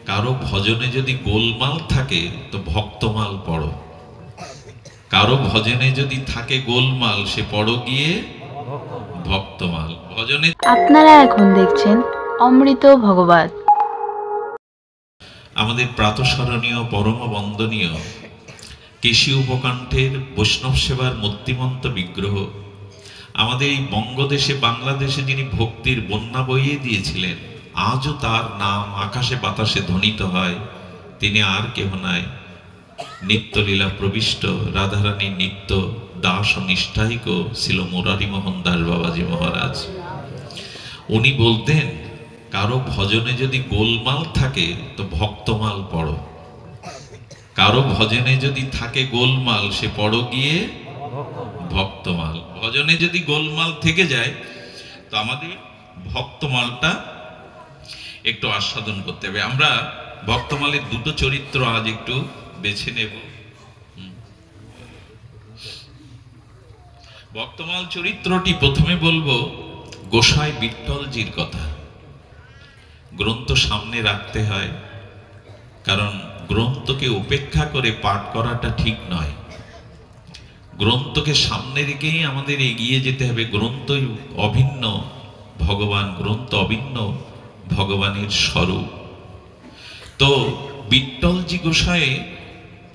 কারো ভজনে যদি গোলমাল থাকে তো ভক্তমাল পড়ো, কারো ভজনে যদি থাকে গোলমাল সে পড়ো গিয়ে ভক্তমাল। ভজনে আপনারা এখন দেখছেন অমৃত ভগবত। আমাদের প্রাতঃস্মরণীয় পরম বন্দনীয় কেশী উপকণ্ঠের বৈষ্ণব সেবার মূর্তিমন্ত বিগ্রহ, আমাদের এই বঙ্গদেশে বাংলাদেশে যিনি ভক্তির বন্যা বইয়ে দিয়েছিলেন, আজও তার নাম আকাশে বাতাসে ধ্বনিত হয়। তিনি আর কেহ নাই, নিত্যলীলা প্রবিষ্ট রাধারানীর নিত্য দাস ও নিষ্ঠায়িক ছিল মুরারি মোহন দাস বাবাজি মহারাজ। উনি বলতেন, কারো ভজনে যদি গোলমাল থাকে তো ভক্তমাল পড়ো, কারো ভজনে যদি থাকে গোলমাল সে পড়ো গিয়ে ভক্তমাল। ভজনে যদি গোলমাল থেকে যায় তো আমাদের ভক্তমালটা একটু আস্বাদন করতে হবে। আমরা ভক্তমালের দুটো চরিত্র আজ একটু বেছে নেব। ভক্তমাল চরিত্রটি প্রথমে বলবো গোসাই বিঠ্ঠলজির কথা। গ্রন্থ সামনে রাখতে হয়, কারণ গ্রন্থকে উপেক্ষা করে পাঠ করাটা ঠিক নয়। গ্রন্থকে সামনে রেখেই আমাদের এগিয়ে যেতে হবে। গ্রন্থই অভিন্ন ভগবান, গ্রন্থ অভিন্ন ভগবানের স্বরূপ। তো বিঠ্ঠলজি গোসাই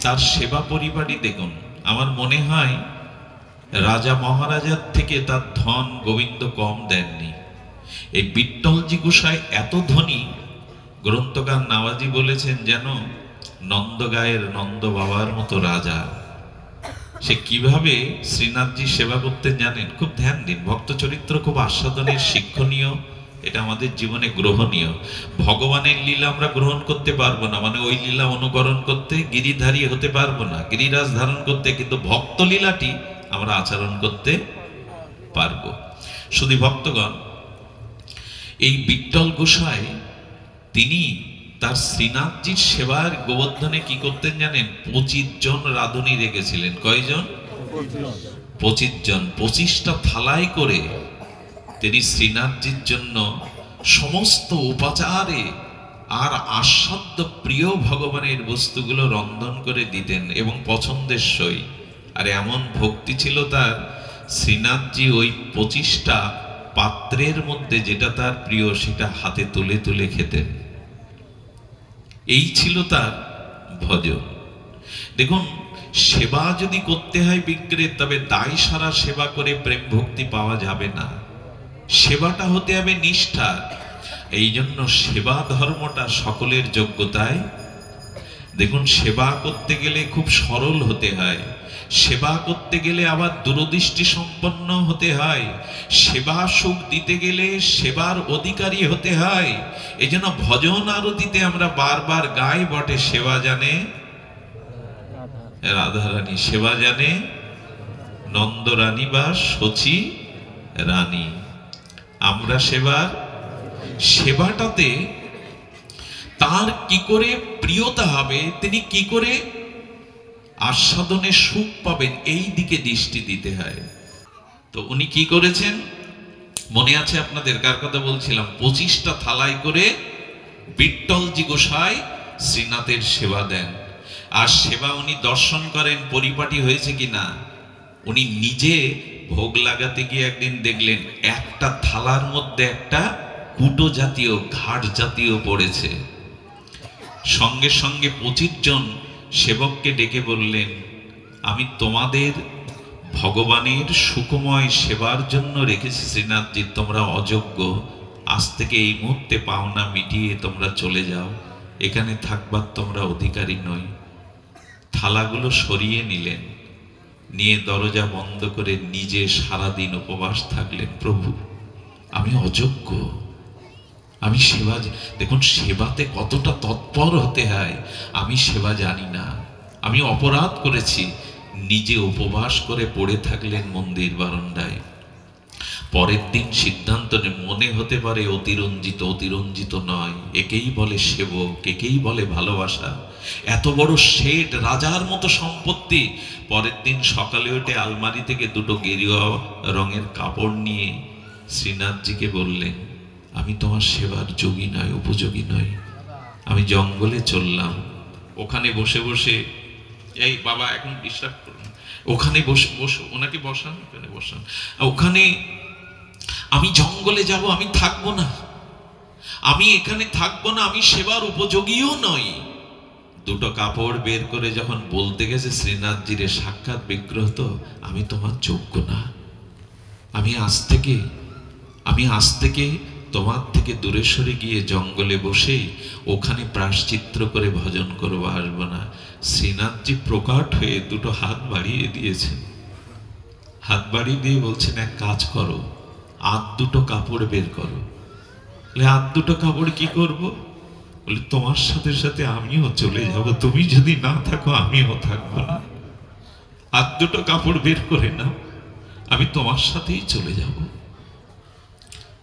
তার সেবা পরিবারই দেখুন, আমার মনে হয় রাজা মহারাজার থেকে তার ধন গোবিন্দ কম দেননি। এই বিঠ্ঠলজি গোসাই এত ধনী, গ্রন্থকার নাওয়াজি বলেছেন যেন নন্দগায়ের নন্দ বাবার মতো রাজা। সে কিভাবে শ্রীনাথজি সেবা করতেন জানেন? খুব ধ্যান দিন, ভক্ত চরিত্র খুব আস্বাদনের, শিক্ষণীয়, এটা আমাদের জীবনে গ্রহণীয়। ভগবানের লীলা আমরা গ্রহণ করতে পারবো না, মানে ওই লীলা অনুকরণ করতে গিরিধারী হতে পারবো না, গিরিরাজ ধারণ করতে, কিন্তু ভক্ত লীলাটি আমরা আচরণ করতে পারবো। শুধু ভক্তগণ, এই বিঠ্ঠল গোসাই তিনি তার শ্রীনাথজির সেবার গোবর্ধনে কি করতেন জানেন? 25 জন রাঁধুনি রেখেছিলেন। কয়জন? 25 জন। 25টা থালায় করে তিনি শ্রীনাথজির জন্য সমস্ত উপাচারে আর আস্বাদ্য প্রিয় ভগবানের বস্তুগুলো রন্ধন করে দিতেন এবং পছন্দের সই। আর এমন ভক্তি ছিল তার, শ্রীনাথজি ওই 25টা পাত্রের মধ্যে যেটা তার প্রিয় সেটা হাতে তুলে তুলে খেতেন। এই ছিল তার ভজন। দেখুন, সেবা যদি করতে হয় বিগ্রহের, তবে দায় সারা সেবা করে প্রেম ভক্তি পাওয়া যাবে না। সেবাটা হতে হবে নিষ্ঠা। এই জন্য সেবা ধর্মটা সকলের যোগ্যতায়। দেখুন, সেবা করতে গেলে খুব সরল হতে হয়, সেবা করতে গেলে আবার দূরদৃষ্টি সম্পন্ন হতে হয়, সেবা সুখ দিতে গেলে সেবার অধিকারী হতে হয়। এই জন্য ভজন আরতিতে আমরা বারবার গাই বটে, সেবা জানে রাধারানী, সেবা জানে নন্দরানী বা শচী রানী। আমরা সেবাটাতে তার কি করে প্রিয়তা হবে, তিনি কি করে আস্বাদনে সুখ পাবেন, এই দিকে দৃষ্টি দিতে হয়। তো উনি কি করেছেন মনে আছে আপনাদের? কার কথা বলছিলাম? 25টা থালায় করে বিঠ্ঠলজি গোসাই শ্রীনাথের সেবা দেন। আর সেবা উনি দর্শন করেন পরিপাটি হয়েছে কিনা। উনি নিজে ভোগ লাগাতে গিয়ে একদিন দেখলেন একটা থালার মধ্যে একটা কুটো জাতীয়, ঘাট জাতীয় পড়েছে। সঙ্গে সঙ্গে 25 জন সেবককে ডেকে বললেন, আমি তোমাদের ভগবানের সুখময় সেবার জন্য রেখেছি শ্রীনাথজি, তোমরা অযোগ্য, আজ থেকে এই মুহূর্তে পাওনা মিটিয়ে তোমরা চলে যাও, এখানে থাকবার তোমরা অধিকারী নই। থালাগুলো সরিয়ে নিলেন, নিয়ে দরজা বন্ধ করে নিজে সারাদিন উপবাস থাকলেন। প্রভু, আমি অযোগ্য, আমি সেবা, দেখুন সেবাতে কতটা তৎপর হতে হয়, আমি সেবা জানি না, আমি অপরাধ করেছি। নিজে উপবাস করে পড়ে থাকলেন মন্দির বারান্দায়। পরের দিন সিদ্ধান্ত মনে হতে পারে অতিরঞ্জিত, অতিরঞ্জিত নয়, একেই বলে সেবক, একেই বলে ভালোবাসা। এত বড় শেঠ, রাজার মতো সম্পত্তি। পরের দিন সকালে উঠে আলমারি থেকে দুটো গেরুয়া রঙের কাপড় নিয়ে শ্রীনাথজিকে বললেন, আমি তোমার সেবার যোগী নয়, উপযোগী নই, আমি জঙ্গলে চললাম, ওখানে বসে বসে, এই বাবা এখন ডিস্টার্ব করুন, ওখানে বসে বসে ওনাকে বসান, ওখানে বসান, ওখানে আমি জঙ্গলে যাব, আমি থাকবো না, আমি এখানে থাকবো না, আমি সেবার উপযোগীও নই। দুটো কাপড় বের করে যখন বলতে গেছে, শ্রীনাথজির সাক্ষাৎ বিগ্রহ তো, আমি তোমার যোগ্য না, আমি আজ থেকে তোমার থেকে দূরে সরে গিয়ে জঙ্গলে বসে ওখানে প্রায়শ্চিত্ত করে ভজন করবো, আসবো না। শ্রীনাথজি প্রকট হয়ে দুটো হাত বাড়িয়ে দিয়েছেন, হাত বাড়িয়ে দিয়ে বলছেন, এক কাজ করো, আধ দুটো কাপড় বের করো। আধ দুটো কাপড় কি করব? বলে, তোমার সাথে সাথে আমিও চলে যাব, তুমি যদি না থাকো আমিও থাকবো না। আধ দুটো কাপড় বের করে নাও, আমি তোমার সাথেই চলে যাব।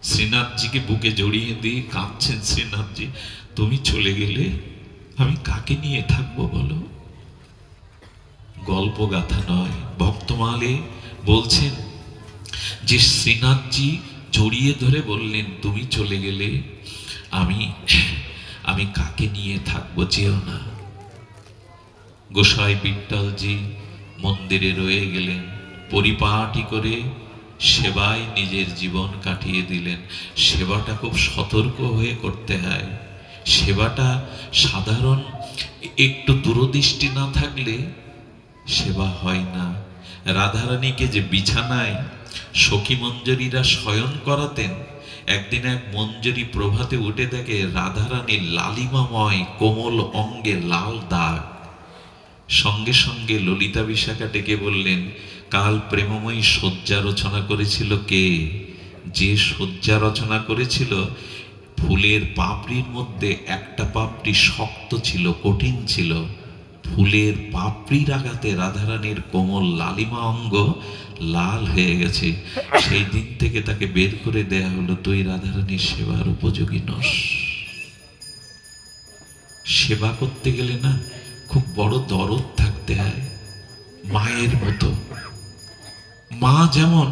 শ্রীনাথজিকে বুকে জড়িয়ে দিয়ে কাঁদছেন শ্রীনাথজি, তুমি চলে গেলে আমি কাকে নিয়ে থাকবো বলো? গল্প গাথা নয়, ভক্তমালে বলছেন যে শ্রীনাথজি জড়িয়ে ধরে বললেন, তুমি চলে গেলে আমি কাকে নিয়ে থাকবো, যেও না। গোসাই বিট্টলজি মন্দিরে রয়ে গেলেন, পরিপাটি করে সেবায় নিজের জীবন কাটিয়ে দিলেন। সেবাটা খুব সতর্ক হয়ে করতে হয়, সেবাটা সাধারণ একটু দূরদৃষ্টি না থাকলে সেবা হয় না। রাধারানীকে যে বিছানায় সখী মঞ্জরীরা শয়ন করাতেন, একদিন এক মঞ্জরী প্রভাতে উঠে দেখে রাধারানীর লালিমাময় কোমল অঙ্গে লাল দাগ। সঙ্গে সঙ্গে ললিতা বিশাখা ডেকে বললেন, কাল প্রেমময়ী শয্যা রচনা করেছিল কে? যে শয্যা রচনা করেছিল, ফুলের পাপড়ির মধ্যে একটা পাপড়ি শক্ত ছিল, কঠিন ছিল। ফুলের পাপড়ির আঘাতে রাধারানীর কোমল লালিমা অঙ্গ লাল হয়ে গেছে। সেই দিন থেকে তাকে বের করে দেয়া হলো, তুই রাধারানীর সেবার উপযোগী নস। সেবা করতে গেলে না খুব বড় দরদ থাকতে হয়, মায়ের মতো। মা যেমন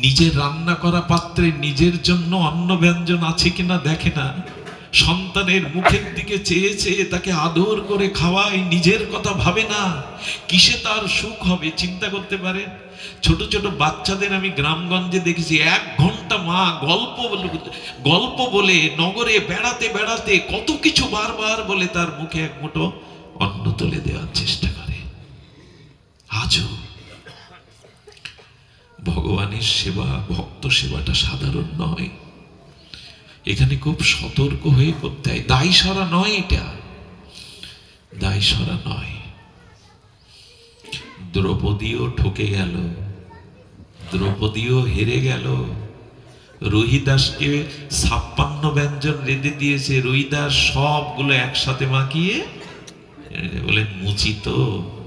নিজের রান্না করা পাত্রে নিজের জন্য অন্ন ব্যঞ্জন আছে কিনা দেখে না, সন্তানের মুখের দিকে চেয়ে চেয়ে তাকে আদর করে খাওয়ায়, নিজের কথা ভাবে না, কিসে তার সুখ হবে চিন্তা করতে পারেন? ছোট ছোট বাচ্চাদের আমি গ্রামগঞ্জে দেখেছি, 1 ঘন্টা মা গল্প বলে নগরে বেড়াতে বেড়াতে কত কিছু বারবার বলে তার মুখে এক মুঠো অন্ন তুলে দেওয়ার চেষ্টা করে। আজও ভগবানের সেবা, ভক্ত সেবাটা সাধারণ নয়, এখানে খুব সতর্ক হয়ে করতে হয়। দায় সরা নয়, এটা দায় সরা নয়। দ্রৌপদীও ঠকে গেল, দ্রৌপদীও হেরে গেল। রোহিদাসকে 56 ব্যঞ্জন রেঁধে দিয়েছে, রোহিদাস সবগুলো একসাথে মাখিয়ে বলেন মুচি তো,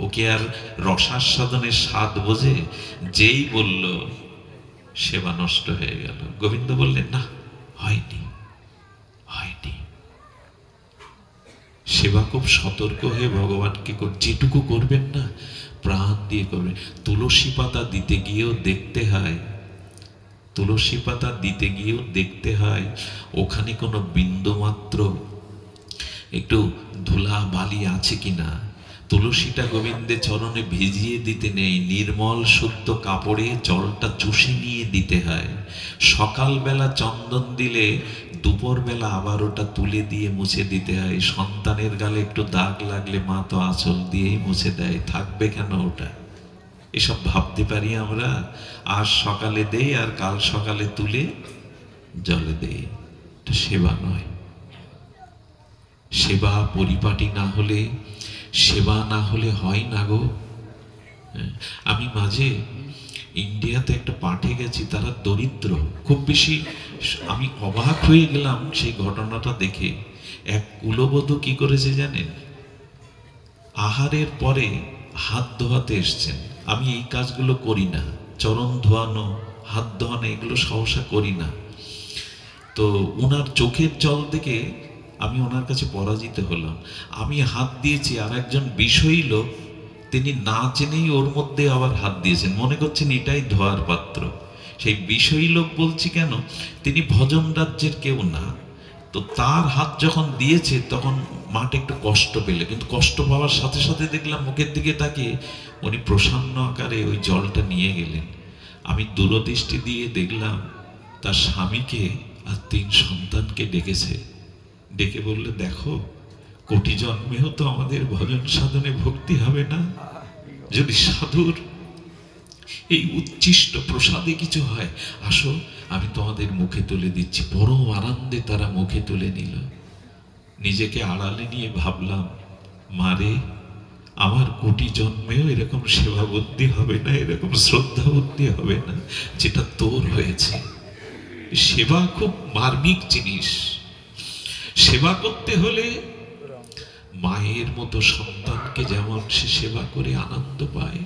ওকে আর রসাস্বাদনের স্বাদ বোঝে? যেই বলল সেবা নষ্ট হয়ে গেল। গোবিন্দ বললেন, না, হয়নি। সেবা খুব সতর্ক হয়ে ভগবানকে যেটুকু করবেন না, প্রাণ দিয়ে করবেন। তুলসী পাতা দিতে গিয়েও দেখতে হয়, তুলসী পাতা দিতে গিয়েও দেখতে হয় ওখানে কোনো বিন্দুমাত্র একটু ধুলা বালি আছে কিনা। তুলসীটা গোবিন্দের চরণে ভিজিয়ে দিতে নেই, নির্মল শুদ্ধ কাপড়ে জলটা চুষে নিয়ে দিতে হয়। সকালবেলা চন্দন দিলে দুপুরবেলা আবার ওটা তুলে দিয়ে মুছে দিতে হয়। সন্তানের গালে একটু দাগ লাগলে মা তো আঁচল দিয়েই মুছে দেয়, থাকবে কেন ওটা? এসব ভাবতে পারি আমরা, আজ সকালে দেই আর কাল সকালে তুলে জলে দেই। এটা সেবা নয়। সেবা পরিপাটি না হলে, সেবা না হলে হয় না গো। আমি মাঝে ইন্ডিয়াতে একটা পাঠে গেছি, তারা দরিদ্র খুব বেশি। আমি অবাক হয়ে গেলাম সেই ঘটনাটা দেখে। এক কুলবধূ কি করেছে জানেন? আহারের পরে হাত ধোয়াতে এসছেন। আমি এই কাজগুলো করি না, চরণ ধোয়ানো, হাত ধোয়ানো এগুলো সহসা করি না। তো ওনার চোখের জল দেখে আমি ওনার কাছে পরাজিত হলাম। আমি হাত দিয়েছি, আর একজন বিষয়ী লোক তিনি না জেনেই ওর মধ্যে আবার হাত দিয়েছেন, মনে করছেন এটাই ধোয়ার পাত্র। সেই বিষয়ী লোক বলছি কেন, তিনি ভজন রাজ্যের কেউ না, তো তার হাত যখন দিয়েছে তখন মাটা একটু কষ্ট পেলে, কিন্তু কষ্ট পাওয়ার সাথে সাথে দেখলাম মুখের দিকে তাকিয়ে উনি প্রসন্ন আকারে ওই জলটা নিয়ে গেলেন। আমি দূরদৃষ্টি দিয়ে দেখলাম তার স্বামীকে আর 3 সন্তানকে ডেকেছে, ডেকে বললে, দেখো কোটি জন্মেও তো আমাদের ভজন সাধনে ভক্তি হবে না, যদি সাধুর এই উচ্ছিষ্ট প্রসাদে কিছু হয়, আসো আমি তোমাদের মুখে তুলে দিচ্ছি। পরম আনন্দে তারা মুখে তুলে নিল। নিজেকে আড়ালে নিয়ে ভাবলাম, মারে আমার কোটি জন্মেও এরকম সেবা বুদ্ধি হবে না, এরকম শ্রদ্ধা বুদ্ধি হবে না যেটা তোর হয়েছে। সেবা খুব মার্মিক জিনিস। সেবা করতে হলে মায়ের মতো সন্তানকে যেমন সে সেবা করে আনন্দ পায়,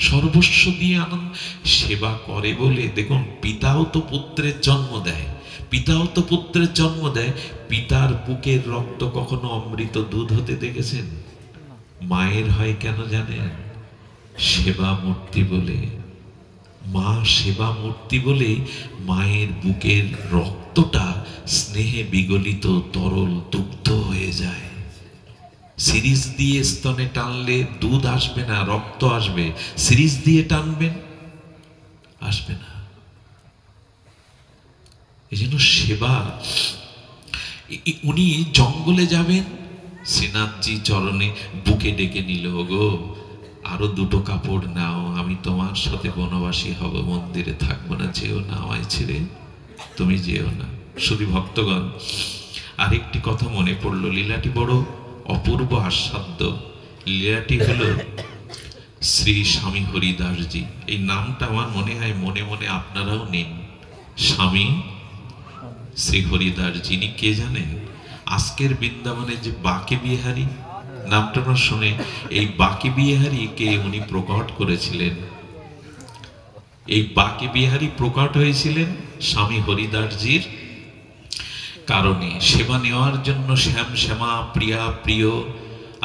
সর্বস্ব দিয়ে আনন্দ সেবা করে বলে, দেখুন পিতাও তো পুত্রের জন্ম দেয়, পিতাও তো পুত্রের জন্ম দেয়। পিতার বুকের রক্ত কখনো অমৃত দুধ হতে দেখেছেন? মায়ের হয় কেন জানেন? সেবা মূর্তি বলে। মা সেবা মূর্তি বলে মায়ের বুকের রক্তটা স্নেহে বিগলিত তরল দুগ্ধ হয়ে যায়। সিরিজ দিয়ে স্তনে টানলে দুধ আসবে না, রক্ত আসবে। সিরিজ দিয়ে টানবেন, আসবে না। এই জন্য সেবা। উনি জঙ্গলে যাবেন, শ্রীনাথজি চরণে বুকে ডেকে নিল, গো আরো 2টো কাপড় নাও, আমি তোমার সাথে বনবাসী হব, মন্দিরে থাকবো না, যেও না আমায় ছেড়ে, তুমি যেও না। শুধু ভক্তগণ, আরেকটি কথা মনে পড়লো, লীলাটি বড় অপূর্ব আস্বাদ্য। লীলাটি হলো শ্রী স্বামী হরিদাসজি। এই নামটা আমার মনে হয় মনে মনে আপনারাও নিন। স্বামী শ্রী হরিদাস, যিনি কে জানেন? আজকের বৃন্দাবনে যে বাকে বিহারী নামটা না শুনে, এই বাকে বিহারীকে উনি প্রকট করেছিলেন। এই বাকে বিহারী প্রকট হয়েছিলেন স্বামী হরিদাসজির কারণে, সেবা নেওয়ার জন্য। শ্যাম শ্যামা প্রিয়া প্রিয়,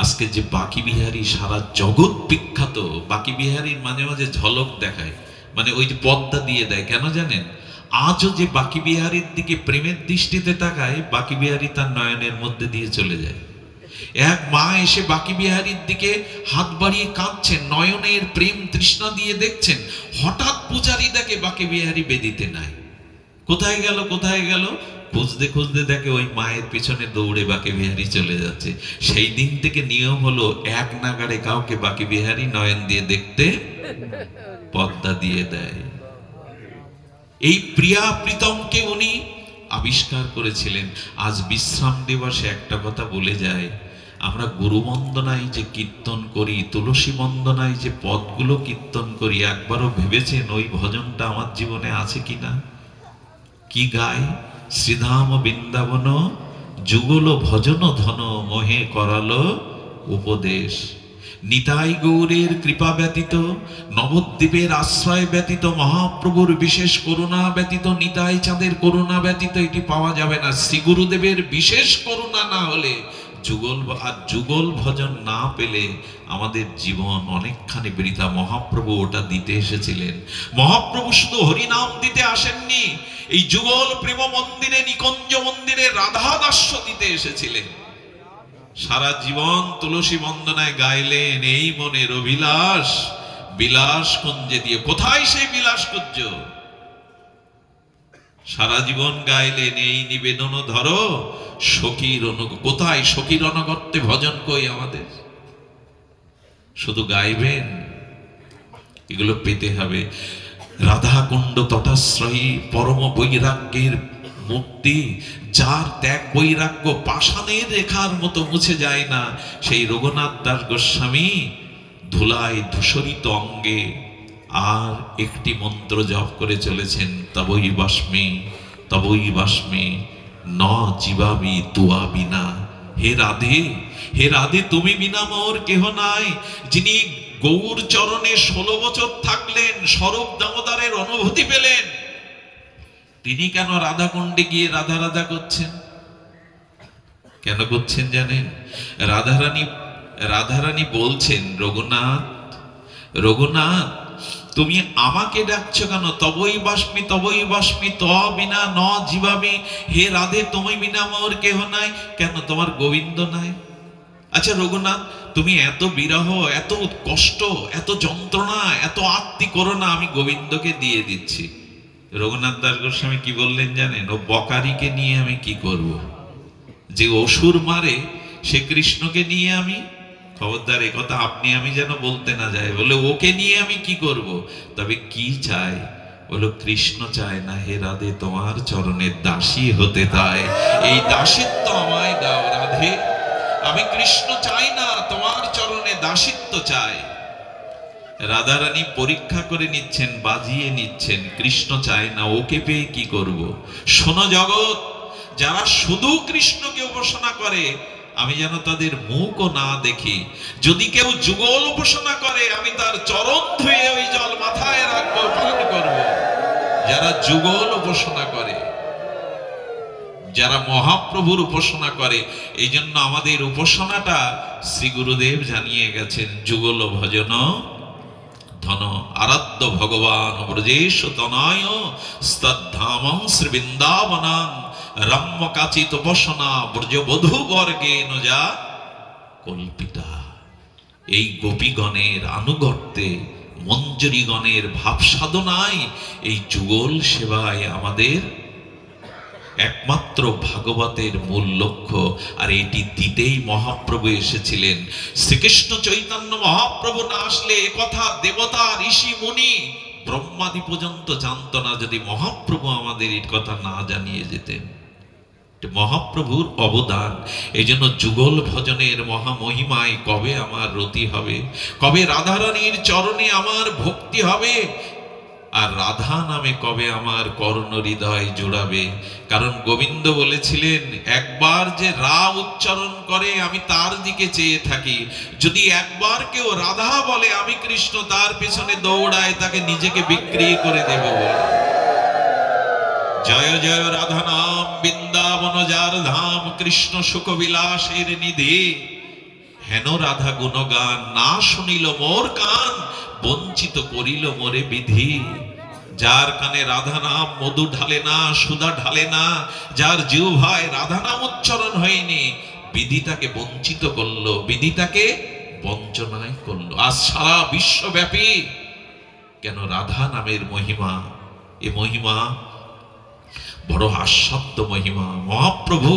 আজকে যে বাকি বিহারী সারা জগৎ বিখ্যাত। বাকি বিহারীর মাঝে মাঝে ঝলক দেখায়, মানে ওই যে পদ্মা দিয়ে দেয়, কেন জানেন? আজও যে বাকি বিহারীর দিকে প্রেমের দৃষ্টিতে তাকায়, বাকি বিহারী তার নয়নের মধ্যে দিয়ে চলে যায়। এক মা এসে বাকি বিহারীর দিকে হাত বাড়িয়ে কাঁদছেন, নয়নের প্রেম তৃষ্ণা দিয়ে দেখছেন। হঠাৎ পূজারী দেখে বাকি বিহারী বেদিতে নাই। কোথায় গেল কোথায় গেল খুঁজতে খুঁজতে দেখে ওই মায়ের পিছনে দৌড়ে বাকি বিহারী চলে যাচ্ছে। সেই দিন থেকে নিয়ম হলো, এক নাগাড়ে কাউকে বাকি বিহারী নয়ন দিয়ে দেখতে, পদ্মা দিয়ে দেয়। এই প্রিয়া প্রীতমকে উনি আবিষ্কার করেছিলেন। আজ বিশ্রাম দিবসে একটা কথা বলে যায়, আমরা গুরু বন্দনায় যে কীর্তন করি, তুলসী বন্দনায় যে পদগুলো কীর্তন করি, একবারও ভেবেছেন ওই ভজনটা আমার জীবনে আছে কিনা? কি গায়? শ্রীধাম বৃন্দাবন যুগল ভজন ধন, মোহে করালো উপদেশ। নিতাই গৌরের কৃপা ব্যতীত, নবদ্বীপের আশ্রয় ব্যতীত, মহাপ্রভুর বিশেষ করুণা ব্যতীত, নিতাই চাঁদের করুণা ব্যতীত এটি পাওয়া যাবে না। শ্রী গুরুদেবের বিশেষ করুণা না হলে, যুগল ভজন না পেলে আমাদের জীবন অনেকখানি বৃথা। মহাপ্রভু ওটা দিতে এসেছিলেন। মহাপ্রভু শুধু হরিনাম দিতে আসেননি, এই যুগল প্রেম মন্দিরে, নিকুঞ্জ মন্দিরে রাধা দাস্য দিতে এসেছিলেন। সারা জীবন তুলসী বন্দনায় গাইলেন, এই মনের অভিলাষ বিলাস কুঞ্জে দিয়ে। কোথায় সেই বিলাস কুঞ্জ? সারা জীবন গাইলেন, এই নিবেদন ধরো সখীর কোথায়? সখীর অনগত্যে ভজন কই আমাদের? শুধু গাইবেন, এগুলো পেতে হবে। রাধাকুণ্ড তটাশ্রয়ী পরম বৈরাগ্যের মূর্তি, যার ত্যাগ বৈরাগ্য পাষাণের রেখার মতো মুছে যায় না, সেই রঘুনাথ দাস গোস্বামী ধুলায় ধূসরিত অঙ্গে আর একটি মন্ত্র জপ করে চলেছেন, তবই বাস্মি তবই বাস্মি ন জীবাবি তুয়া বিনা। হে রাধে, হে রাধে, তুমি বিনা মোর কেহ নাই। যিনি গৌর চরণে 16 বছর থাকলেন, স্বরূপ দামোদরের অনুভূতি পেলেন, তিনি কেন রাধাকুণ্ডে গিয়ে রাধা রাধা করছেন? কেন করছেন জানেন? রাধারানী বলছেন, রঘুনাথ রঘুনাথ তুমি আমাকে ডাকছো কেন? তবই বাস্মি ত বিনা ন জীবামি, হে রাধে তুমি বিনা মোর কেহ নাই, কেন তোমার গোবিন্দ নাই? আচ্ছা রঘুনাথ, তুমি এত বিরহ, এত কষ্ট, এত যন্ত্রণা, এত আত্মি করো না, আমি গোবিন্দকে দিয়ে দিচ্ছি। রঘুনাথ দাস গোস্বামী কি বললেন জানেন? ও বকারিকে নিয়ে আমি কি করব? যে অসুর মারে সে কৃষ্ণকে নিয়ে আমি, খবরদার এ কথা আপনি আমি যেন বলতে না যায়, বলে ওকে নিয়ে আমি কি করব? তবে কি চাই? বলো কৃষ্ণ চায় না, হে রাধে তোমার চরণের দাসী হতে চায়, এই দাসিত্ব আমায় দাও রাধে। আমি কৃষ্ণ চাই না, তোমার চরণে দাসিত্ব চাই। রাধারানী পরীক্ষা করে নিচ্ছেন, বাজিয়ে নিচ্ছেন, কৃষ্ণ চায় না, ওকে পেয়ে কি করব? শোনো জগৎ, যারা শুধু কৃষ্ণকে উপাসনা করে আমি যেন তাদের মুখও না দেখি। যদি কেউ যুগল উপাসনা করে আমি তার চরণ ধুয়ে ওই জল মাথায় রাখবো, পান করব। যারা যুগল উপাসনা করে, যারা মহাপ্রভুর উপাসনা করে, এই জন্য আমাদের উপাসনাটা শ্রী গুরুদেব জানিয়ে গেছেন, যুগল ভজন ধন আরাধ্য ভগবান ব্রজেশ তনয় স্তদ্ধামং শ্রী বৃন্দাবনাং রম্য কাচিত উপাসনা ব্রজবধূ বর্গে নজা কল্পিতা। এই গোপীগণের আনুগত্যে, মঞ্জরীগণের ভাব সাধনায়, এই যুগল সেবায় আমাদের একমাত্র ভাগবতের মূল লক্ষ্য। আর এটি দিতেই মহাপ্রভু এসেছিলেন। শ্রীকৃষ্ণ চৈতন্য মহাপ্রভু না আসলে কথা দেবতা, ঋষি, মুনি, ব্রহ্মাদি পর্যন্ত জানতো না, যদি মহাপ্রভু আমাদের এই কথা না জানিয়ে যেতেন। মহাপ্রভুর অবদান। এই জন্য যুগল ভজনের মহামহিমায় কবে আমার রতি হবে, কবে রাধারানীর চরণে আমার ভক্তি হবে, আর রাধা নামে কবে আমার কর্ণ হৃদয় জুড়াবে। কারণ গোবিন্দ বলেছিলেন, একবার যে রা উচ্চারণ করে আমি তার দিকে চেয়ে থাকি। যদি একবার কেউ রাধা বলে আমি কৃষ্ণ তার পেছনে দৌড়ায়, তাকে নিজেকে বিক্রি করে দেব বলে। জয় জয় রাধা নাম বৃন্দাবন যার ধাম, কৃষ্ণ সুখ বিলাসের নিধি। হেন রাধা গুণগান না শুনিল মোর কান, বঞ্চিত করিল মোরে বিধি। যার কানে রাধা নাম মধু ঢালে না, সুধা ঢালে না, যার জিহ্বায় রাধা নাম উচ্চারণ হয়নি, বিধি তাকে বঞ্চিত করলো, বিধি তাকে বঞ্চনায় করলো। আজ সারা বিশ্বব্যাপী কেন রাধা নামের মহিমা, এ মহিমা বড় আস্বাদ্য মহিমা। মহাপ্রভু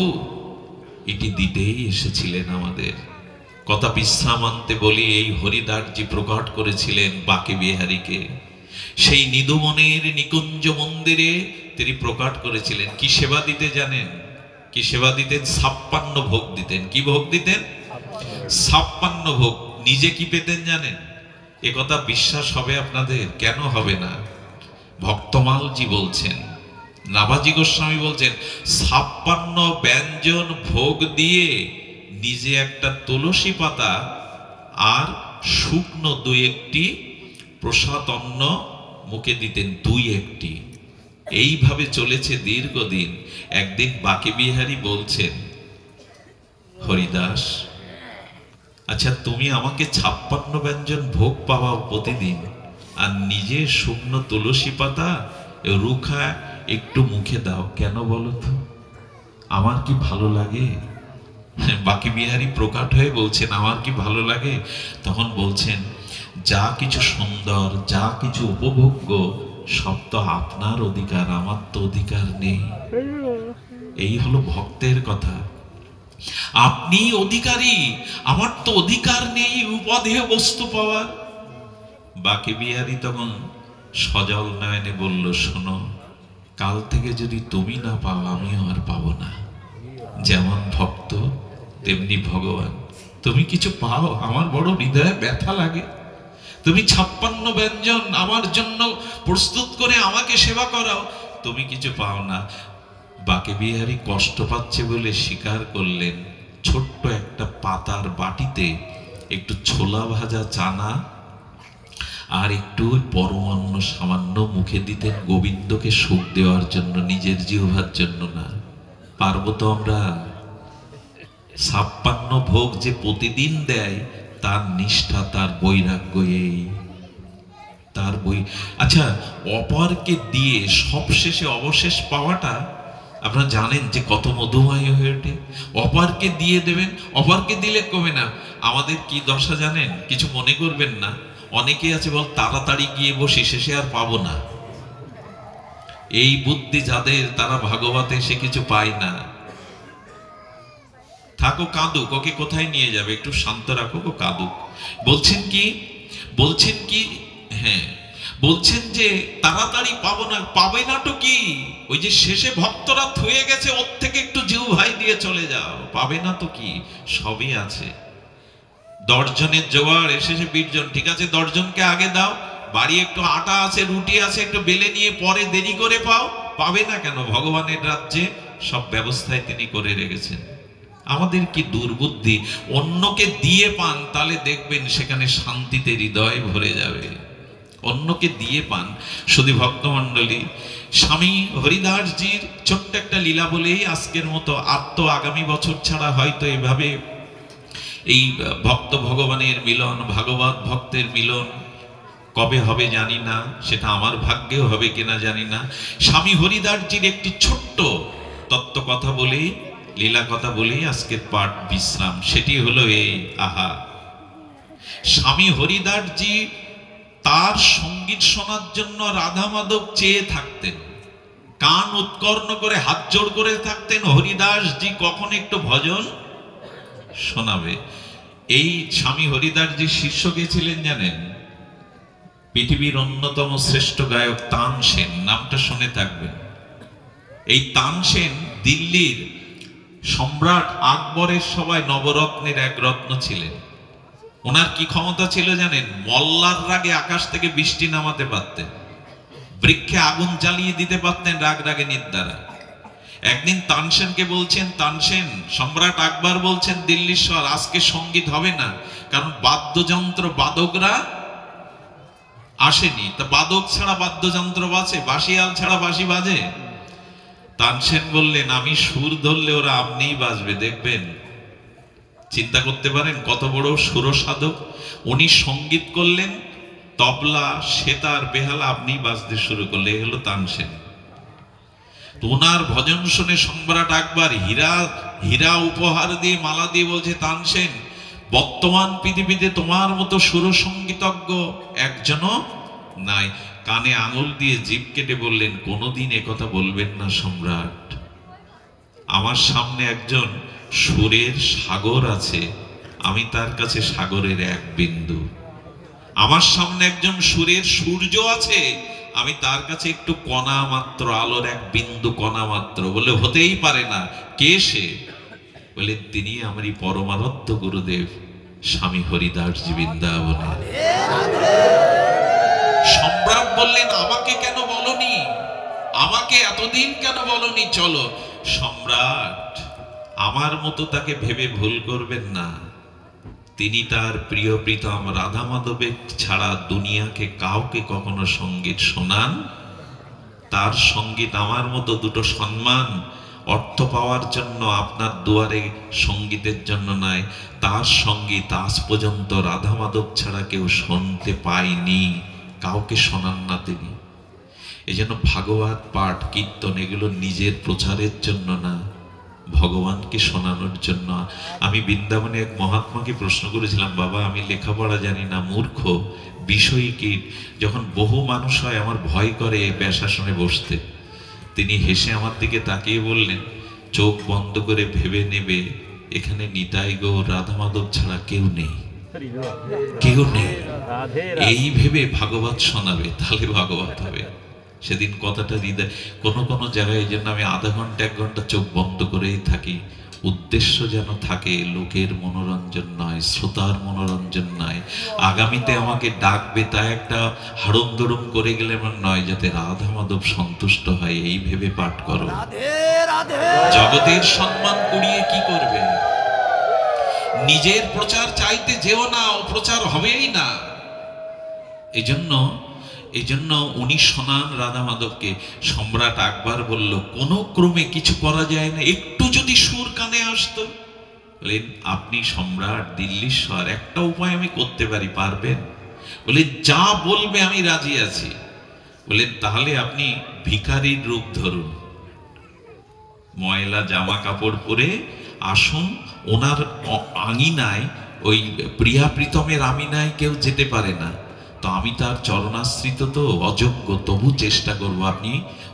এটি দিতেই এসেছিলেন আমাদের। কথা বিশ্রাম আনতে বলি, এই হরিদাসজি প্রকট করেছিলেন বাকে বিহারীকে। সেই নিদুমনের নিকুঞ্জ মন্দিরে তিনি প্রকট করেছিলেন। কি সেবা দিতে জানেন? কি সেবা দিতেন? 56 ভোগ দিতেন। কি ভোগ দিতেন? 56 ভোগ। নিজে কি পেতেন জানেন? এ কথা বিশ্বাস হবে আপনাদের? কেন হবে না? ভক্তমালজি বলছেন, নাভাজি গোস্বামী বলছেন, 56 ব্যঞ্জন ভোগ দিয়ে নিজে একটা তুলসী পাতা আর শুকনো 2-1টি প্রসাদ অন্ন মুখে দিতেন, 2-1টি। এইভাবে চলেছে দীর্ঘদিন। একদিন বাকে বিহারী বলছেন, হরিদাস, আচ্ছা তুমি আমাকে 56 ব্যঞ্জন ভোগ পাওয়াও প্রতিদিন, আর নিজে শুকনো তুলসী পাতা রুখা একটু মুখে দাও, কেন বলো তো? আমার কি ভালো লাগে? বাকি বিহারী প্রকাট হয়ে বলছেন, আমার কি ভালো লাগে? তখন বলছেন, যা কিছু সুন্দর, যা কিছু উপভোগ্য, সব তো আপনার অধিকার, আমার তো অধিকার নেই। এই হলো ভক্তের কথা। আপনি অধিকারী, আমার তো অধিকার নেই উপাদেয় বস্তু পাওয়ার। বাকি বিহারী তখন সজল নয়নে বলল, শোনো, কাল থেকে যদি তুমি না পাও আমিও আর পাবো না। যেমন ভক্ত তেমনি ভগবান। তুমি কিছু পাও, আমার বড় হৃদয়ে ব্যথা লাগে। তুমি 56 ব্যঞ্জন আমার জন্য প্রস্তুত করে আমাকে সেবা করাও, তুমি কিছু পাও না। বাকে বিহারী কষ্ট পাচ্ছে বলে স্বীকার করলেন। ছোট্ট একটা পাতার বাটিতে একটু ছোলা ভাজা চানা আর একটু পরমান্ন সামান্য মুখে দিতেন, গোবিন্দকে সুখ দেওয়ার জন্য, নিজের জিহ্বার জন্য না। পারবো তো আমরা? 56 ভোগ যে প্রতিদিন দেয়, তার নিষ্ঠা, তার বৈরাগ্য এই। তার বই। আচ্ছা, অপরকে দিয়ে সবশেষে অবশেষ পাওয়াটা আপনারা জানেন যে কত মধুময় হয়ে ওঠে। অপরকে দিয়ে দেবেন, অপরকে দিলে কমে না। আমাদের কি দশা জানেন? কিছু মনে করবেন না, অনেকে আছে বল তাড়াতাড়ি গিয়ে বসি, শেষে আর পাবো না। এই বুদ্ধি যাদের, তারা ভাগবতে এসে কিছু পায় না। থাকো কাঁদুক, ওকে কোথায় নিয়ে যাবে? একটু শান্ত রাখো, ও কাঁদুক। বলছেন কি? বলছেন কি? হ্যাঁ, বলছেন যে তাড়াতাড়ি পাবো না। পাবে না তো কি? ওই যে শেষে ভক্তরা থুয়ে গেছে, ওর থেকে একটু জিউ ভাই দিয়ে চলে যাও। পাবে না তো কি? সবই আছে। 10 জনের জোগাড়, এসেছে 20 জন, ঠিক আছে 10 জনকে আগে দাও। বাড়ি একটু আটা আছে, রুটি আছে, একটু বেলে নিয়ে পরে দেরি করে পাও। পাবে না কেন? ভগবানের রাজ্যে সব ব্যবস্থায় তিনি করে রেখেছেন। আমাদের কি দুর্বুদ্ধি! অন্যকে দিয়ে পান, তাহলে দেখবেন সেখানে শান্তিতে হৃদয় ভরে যাবে। অন্যকে দিয়ে পান। শুধু ভক্তমণ্ডলী, স্বামী হরিদাসজির ছোট্ট একটা লীলা বলেই আজকের মতো, আর তো আগামী বছর ছাড়া হয়তো এভাবে এই ভক্ত ভগবানের মিলন, ভাগবত ভক্তের মিলন কবে হবে জানি না, সেটা আমার ভাগ্যেও হবে কিনা জানি না। স্বামী হরিদাসজির একটি ছোট্ট তত্ত্ব কথা বলেই, লীলা কথা বলেই আজকের পাঠ বিশ্রাম। সেটি হলো এই, আহা, স্বামী হরিদাসজি তার সঙ্গীত শোনার জন্য রাধা মাধব চেয়ে থাকতেন, কান উৎকর্ণ করে হাত জোড় করে থাকতেন, হরিদাসজি কখন একটু ভজন শোনাবে। এই স্বামী হরিদাসজির শিষ্য কে ছিলেন জানেন? পৃথিবীর অন্যতম শ্রেষ্ঠ গায়ক তানসেন, নামটা শুনে থাকবেন। এই তানসেন দিল্লির সম্রাট আকবরের সবাই নবরত্নের এক রত্ন ছিলেন। ওনার কি ক্ষমতা ছিল জানেন? মল্লার রাগে আকাশ থেকে বৃষ্টি নামাতে পারতেন, বৃক্ষে আগুন জ্বালিয়ে দিতে পারতেন রাগ রাগে নির্দ্বারা। একদিন তানসেনকে বলছেন, তানসেন, সম্রাট আকবর বলছেন দিল্লীশ্বর আজকে সঙ্গীত হবে না, কারণ বাদ্যযন্ত্র বাদকরা আসেনি। তা বাদক ছাড়া বাদ্যযন্ত্র বাজে? বাঁশিয়াল ছাড়া বাঁশি বাজে? তানসেন বললেন, আমি সুর ধরলে ওরা আপনিই বাজবে, দেখবেন। চিন্তা করতে পারেন কত বড় সুরসাধক। উনি সঙ্গীত করলেন, তবলা, সেতার, বেহালা আপনিই বাজতে শুরু করলে। এই হলো তানসেন। ওনার ভজন শুনে সম্রাট আকবর হীরা উপহার দিয়ে, মালা দিয়ে বলছে, তানসেন, বর্তমান পৃথিবীতে তোমার মতো সুরসঙ্গীতজ্ঞ একজনও নাই। কানে আঙুল দিয়ে জিভ কেটে বললেন, কোনোদিন একথা বলবেন না সম্রাট। আমার সামনে একজন সুরের সাগর আছে, আমি তার কাছে সাগরের এক বিন্দু। আমার সামনে একজন সুরের সূর্য আছে, আমি তার কাছে একটু কণা মাত্র, আলোর এক বিন্দু কণা মাত্র। বলে হতেই পারে না। কে সে? বলে তিনি আমারই পরমারাধ্য গুরুদেব স্বামী হরিদাসজি বৃন্দাবনে। সম্রাট বললেন, আমাকে কেন বলনি? আমাকে এতদিন কেন বলনি? চলো। সম্রাট, আমার মতো তাকে ভেবে ভুল করবেন না। তিনি তার প্রিয় প্রীতম রাধা মাধবের ছাড়া দুনিয়াকে কাউকে কখনো সঙ্গীত শোনান। তার সঙ্গীত আমার মতো দুটো সম্মান অর্থ পাওয়ার জন্য আপনার দুয়ারে সঙ্গীতের জন্য নয়। তার সঙ্গীত আজ পর্যন্ত রাধা মাধব ছাড়া কেউ শুনতে পায়নি, কাউকে শোনান না তিনি। এই জন্য ভাগবত পাঠ, কীর্তন এগুলো নিজের প্রচারের জন্য না, ভগবানকে শোনানোর জন্য। আমি বৃন্দাবনে এক মহাত্মাকে প্রশ্ন করেছিলাম, বাবা আমি লেখাপড়া জানি না, মূর্খ, বিষয়ী কীট, যখন বহু মানুষ হয় আমার ভয় করে ব্যাসাসনে বসতে। তিনি হেসে আমার দিকে তাকিয়ে বললেন, চোখ বন্ধ করে ভেবে নেবে এখানে নিতাই গৌর রাধা মাধব ছাড়া কেউ নেই, কেউ নেই। এই ভেবে ভাগবত শোনাবে, তাহলে ভাগবত হবে। সেদিন কথাটা হৃদয়, কোনো জায়গায় এই জন্য আমি আধা ঘন্টা 1 ঘন্টা চোখ বন্ধ করেই থাকি। উদ্দেশ্য যেন থাকে লোকের মনোরঞ্জন নয়, শ্রোতার মনোরঞ্জন নয়। আগামীতে আমাকে ডাকবে তাই একটা হাড়ম দড়ম করে গেলে এমন নয়, যাতে রাধা মাধব সন্তুষ্ট হয়, এই ভেবে পাঠ করো। জগতের সম্মান কুড়িয়ে কি করবে? নিজের প্রচার চাইতে যেও না, অপ্রচার হবেই না। এই জন্য উনি শোনান রাধা মাধবকে। সম্রাট আকবর বলল, কোনো ক্রমে কিছু করা যায় না, একটু যদি সুর কানে আসতো। বলেন, আপনি সম্রাট, দিল্লীশ্বর, একটা উপায় আমি করতে পারি, পারবেন? বলে যা বলবে আমি রাজি আছি। বললেন তাহলে আপনি ভিখারির রূপ ধরুন, ময়লা জামা কাপড় পরে আসুন, ওনার আঙিনায়, ওই প্রিয়া প্রীতমের আঙিনায় কেউ যেতে পারে না, তো আমি তার চরণাশ্রিত তো অযোগ্য, তবু চেষ্টা করব। আপনি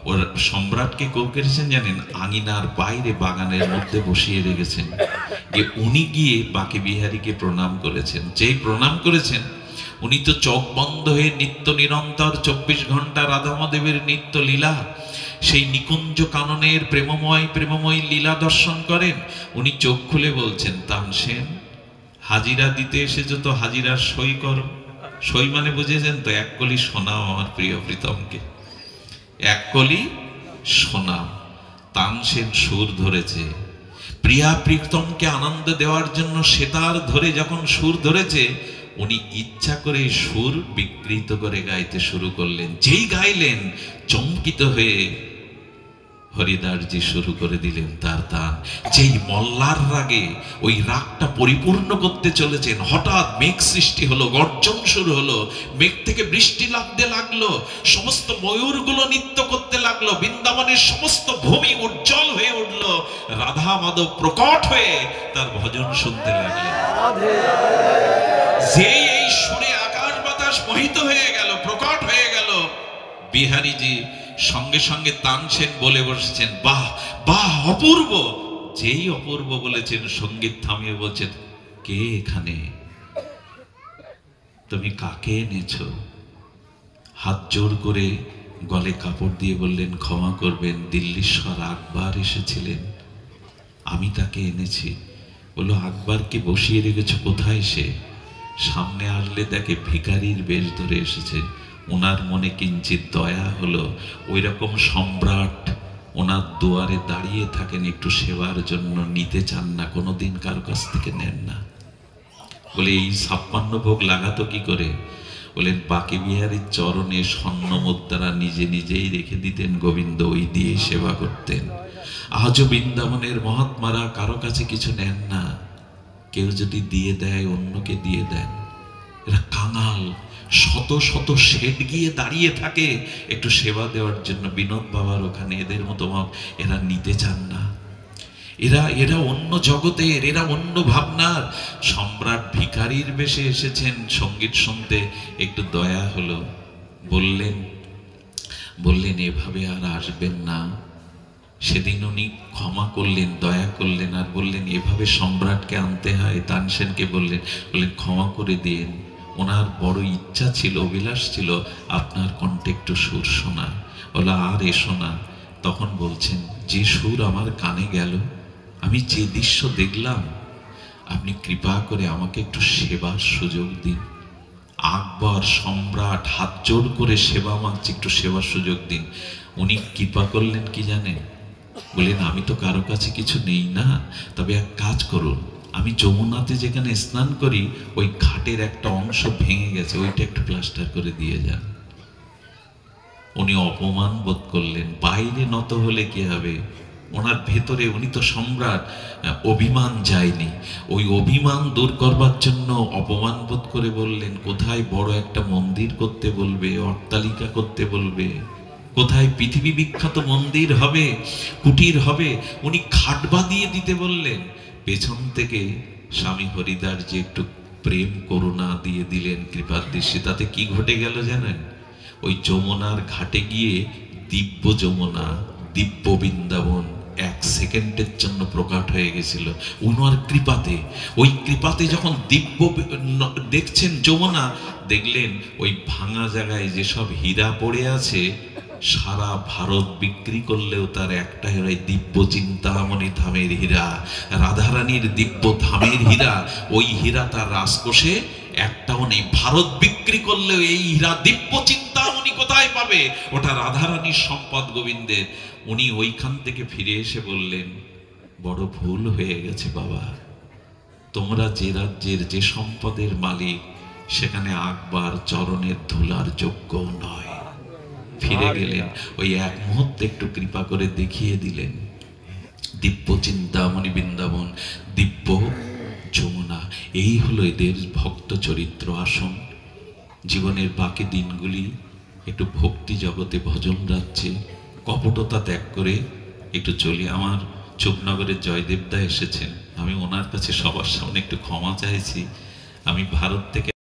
ওর সম্রাটকে কেউ করেছেন জানেন, আঙিনার বাইরে বাগানের মধ্যে বসিয়ে রেখেছেন, যে উনি গিয়ে বাঁকে বিহারীকে প্রণাম করেছেন। যেই প্রণাম করেছেন, উনি তো চোখ বন্ধ হয়ে নিত্য নিরন্তর 24 ঘন্টা রাধামাধবের নিত্য লীলা, সেই নিকুঞ্জ কাননের প্রেমময় লীলা দর্শন করেন। উনি চোখ খুলে বলছেন, তানসেন হাজিরা দিতে এসেছো তো হাজিরার সই করো। সই মানে বুঝেছেন তো, এক কলি শোনাও আমার প্রিয় প্রীতমকে, এক কলি শোনাও। তানসেন সুর ধরেছে, প্রিয়া প্রীতমকে আনন্দ দেওয়ার জন্য সেতার ধরে যখন সুর ধরেছে, উনি ইচ্ছা করে সুর বিকৃত করে গাইতে শুরু করলেন। যেই গাইলেন, চমকিত হয়ে হরিদাসজি শুরু করে দিলেন তার তান। যেই মল্লার রাগে ওই রাগটা পরিপূর্ণ করতে চলেছেন, হঠাৎ মেঘ সৃষ্টি হলো, গর্জন শুরু হলো, মেঘ থেকে বৃষ্টি লাগতে লাগলো, সমস্ত ময়ূরগুলো নৃত্য করতে লাগলো, বৃন্দাবনের সমস্ত ভূমি উজ্জ্বল হয়ে উঠলো, রাধা মাধব প্রকট হয়ে তার ভজন শুনতে লাগলেন। যেই এই সুরে আকাশ বাতাস মোহিত হয়ে গেল, প্রকট হয়ে গেল, বিহারীজি সঙ্গে সঙ্গে তানসেন বলে বসেছেন, বাহ বাহ অপূর্ব। যেই অপূর্ব বলেছেন, সঙ্গীত থামিয়ে বলছেন, কে এখানে? তুমি কাকে এনেছো? হাত জোর করে গলে কাপড় দিয়ে বললেন, ক্ষমা করবেন, দিল্লীশ্বর আকবর এসেছিলেন, আমি তাকে এনেছি। বললো, আকবরকে বসিয়ে রেখেছো কোথায়? সে সামনে আসলে দেখে ভিখারির বেশ ধরে এসেছে। ওনার মনে কিঞ্চিত দয়া হলো। ওই রকম সম্রাট ওনার দুয়ারে দাঁড়িয়ে থাকেন একটু সেবার জন্য, নিতে চান না, কোনোদিন কারো কাছ থেকে নেন না। বলে, এই 56 ভোগ লাগাতো কি করে? বলেন, বাঁকে বিহারীর চরণে স্বর্ণ মুদ্রা নিজে নিজেই রেখে দিতেন গোবিন্দ, ওই দিয়ে সেবা করতেন। আজও বৃন্দাবনের মহাত্মারা কারো কাছে কিছু নেন না, কেউ যদি দিয়ে দেয় অন্যকে দিয়ে দেন। এরা কাঙাল, শত শত শেড গিয়ে দাঁড়িয়ে থাকে একটু সেবা দেওয়ার জন্য। বিনোদ বাবার ওখানে এদের মতো এরা নিতে চান না। এরা অন্য জগতের, এরা অন্য ভাবনার। সম্রাট ভিখারির বেশে এসেছেন সঙ্গীত শুনতে, একটু দয়া হলো, বললেন এভাবে আর আসবেন না। সেদিন উনি ক্ষমা করলেন, দয়া করলেন, আর বললেন এভাবে সম্রাটকে আনতে হয়। তানসেনকে বললেন ক্ষমা করে দিন, ওনার বড় ইচ্ছা ছিল, অভিলাষ ছিল আপনার কণ্ঠে একটু সুর শোনা। বলা, আর এসো না। তখন বলছেন, যে সুর আমার কানে গেল, আমি যে দৃশ্য দেখলাম, আপনি কৃপা করে আমাকে একটু সেবার সুযোগ দিন। আকবর সম্রাট হাত জোড় করে সেবা মানছে, একটু সেবার সুযোগ দিন। উনি কৃপা করলেন কি জানেন? বললেন, আমি তো কারো কাছে কিছু নেই না, তবে এক কাজ করুন, আমি যমুনাতে যেখানে স্নান করি ওই ঘাটের একটা অংশ ভেঙে গেছে, ওইটা একটু প্লাস্টার করে দিয়ে যান। উনি অপমান বোধ করলেন। বাইরে নত হলে কি হবে, ওনার ভেতরে, উনি তো সম্রাট, অভিমান যায়নি। ওই অভিমান দূর করবার জন্য অপমান বোধ করে বললেন, কোথায় বড় একটা মন্দির করতে বলবে, অট্টালিকা করতে বলবে, কোথায় পৃথিবী বিখ্যাত মন্দির হবে, কুটির হবে, উনি খাট বাঁধিয়ে দিতে বললেন। পেছন থেকে স্বামী হরিদাসজি একটু প্রেম করুণা দিয়ে দিলেন কৃপার দৃশ্যে। তাতে কি ঘটে গেল জানেন? ওই যমুনার ঘাটে গিয়ে দিব্য যমুনা, দিব্য বৃন্দাবন 1 সেকেন্ডের জন্য প্রকট হয়ে গেছিল উনার কৃপাতে। ওই কৃপাতে যখন দিব্য দেখছেন যমুনা, দেখলেন ওই ভাঙা জায়গায় যেসব হীরা পড়ে আছে, সারা ভারত বিক্রি করলেও তার একটা হীরা, দিব্য চিন্তামণি ধামের হীরা, রাধারানীর দিব্য ধামের হীরা। ওই হীরা তার রাজকোষে একটাও নেই। ভারত বিক্রি করলেও এই হীরা দিব্য চিন্তামণি কোথায় পাবে? ওটা রাধারানীর সম্পদ গোবিন্দের। উনি ওইখান থেকে ফিরে এসে বললেন, বড় ভুল হয়ে গেছে বাবা, তোমরা যে রাজ্যের যে সম্পদের মালিক, সেখানে আকবর চরণের ধুলার যোগ্য নয়। ফিরে গেলেন, ওই এক মুহূর্তে একটু কৃপা করে দেখিয়ে দিলেন দিব্য চিন্তামণি বৃন্দাবন, দিব্য যমুনা। এই হলো এদের ভক্ত চরিত্র। আসুন জীবনের বাকি দিনগুলি একটু ভক্তি জগতে ভজন রাজ্যে কপটতা ত্যাগ করে একটু চলি। আমার চুপনগরের জয়দেবদা এসেছেন, আমি ওনার কাছে সবার সামনে একটু ক্ষমা চাইছি। আমি ভারত থেকে